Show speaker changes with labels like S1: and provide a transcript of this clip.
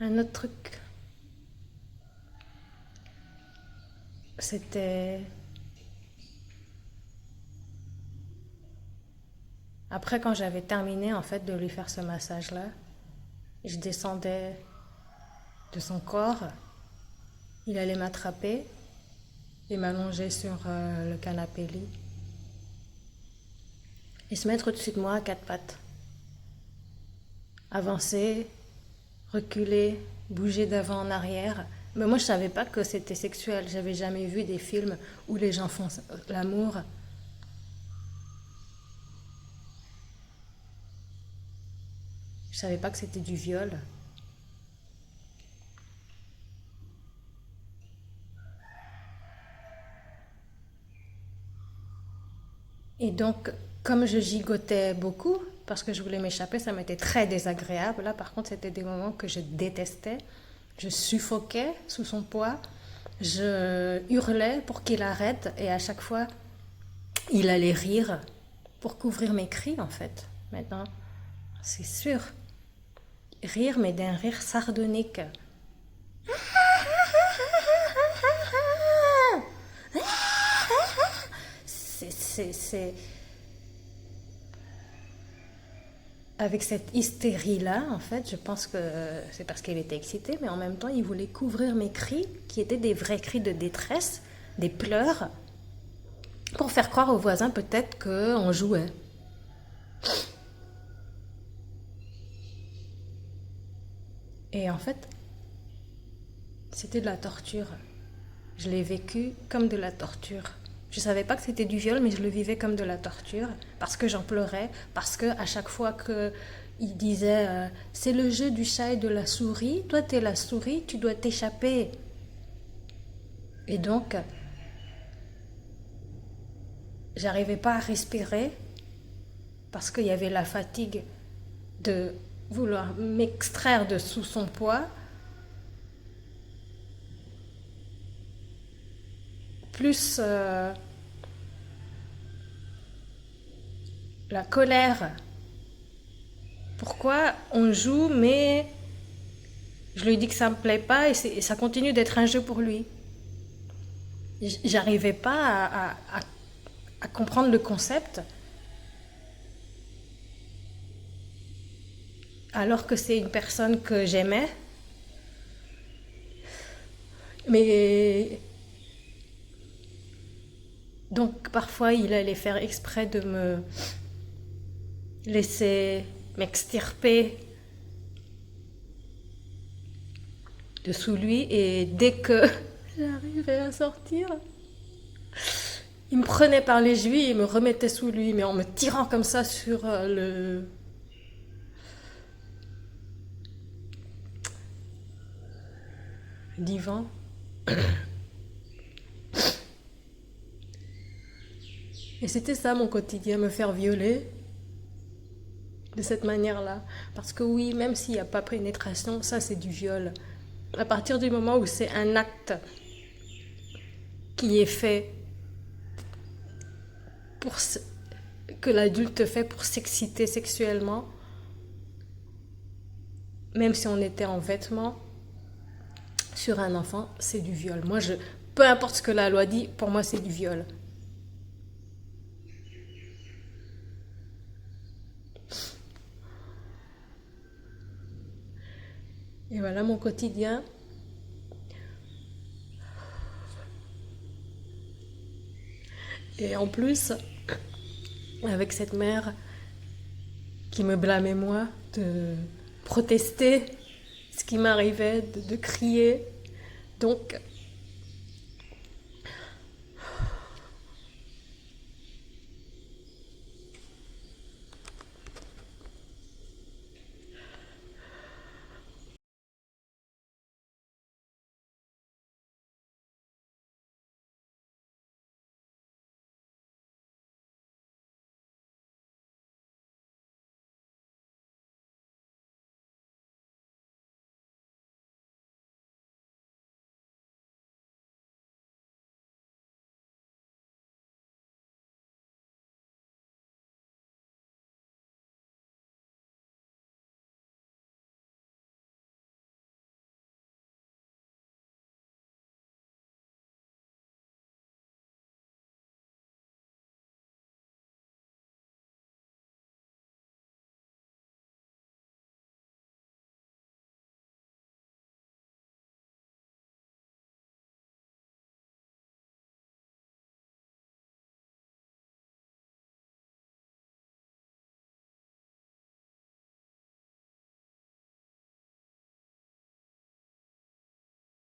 S1: Un autre truc, c'était... Après, quand j'avais terminé, en fait, de lui faire ce massage-là, je descendais de son corps, il allait m'attraper et m'allonger sur le canapé lit et se mettre au-dessus de moi à quatre pattes. Avancer, reculer, bouger d'avant en arrière. Mais moi, je savais pas que c'était sexuel. J'avais jamais vu des films où les gens font l'amour. Je savais pas que c'était du viol. Et donc, comme je gigotais beaucoup, parce que je voulais m'échapper, ça m'était très désagréable. Là, par contre, c'était des moments que je détestais. Je suffoquais sous son poids. Je hurlais pour qu'il arrête. Et à chaque fois, il allait rire pour couvrir mes cris, en fait. Maintenant, c'est sûr. Rire, mais d'un rire sardonique. C'est avec cette hystérie-là, en fait, je pense que c'est parce qu'elle était excitée, mais en même temps, il voulait couvrir mes cris, qui étaient des vrais cris de détresse, des pleurs, pour faire croire aux voisins peut-être qu'on jouait. Et en fait, c'était de la torture. Je l'ai vécu comme de la torture. Je ne savais pas que c'était du viol, mais je le vivais comme de la torture parce que j'en pleurais, parce que à chaque fois que il disait c'est le jeu du chat et de la souris, toi t'es la souris, tu dois t'échapper. Et donc, j'arrivais pas à respirer parce qu'il y avait la fatigue de vouloir m'extraire de sous son poids, plus la colère. Pourquoi on joue, mais je lui dis que ça me plaît pas et ça continue d'être un jeu pour lui. J'arrivais pas à comprendre le concept, alors que c'est une personne que j'aimais. Mais donc parfois il allait faire exprès de me laisser m'extirper de sous lui et dès que j'arrivais à sortir, il me prenait par les chevilles et me remettait sous lui, mais en me tirant comme ça sur le divan. Et c'était ça mon quotidien, me faire violer de cette manière-là. Parce que oui, même s'il n'y a pas pénétration, ça c'est du viol. À partir du moment où c'est un acte qui est fait pour que l'adulte fait pour s'exciter sexuellement, même si on était en vêtements, sur un enfant, c'est du viol. Peu importe ce que la loi dit, pour moi c'est du viol. Et voilà mon quotidien. Et en plus, avec cette mère qui me blâmait moi de protester ce qui m'arrivait, de crier. Donc,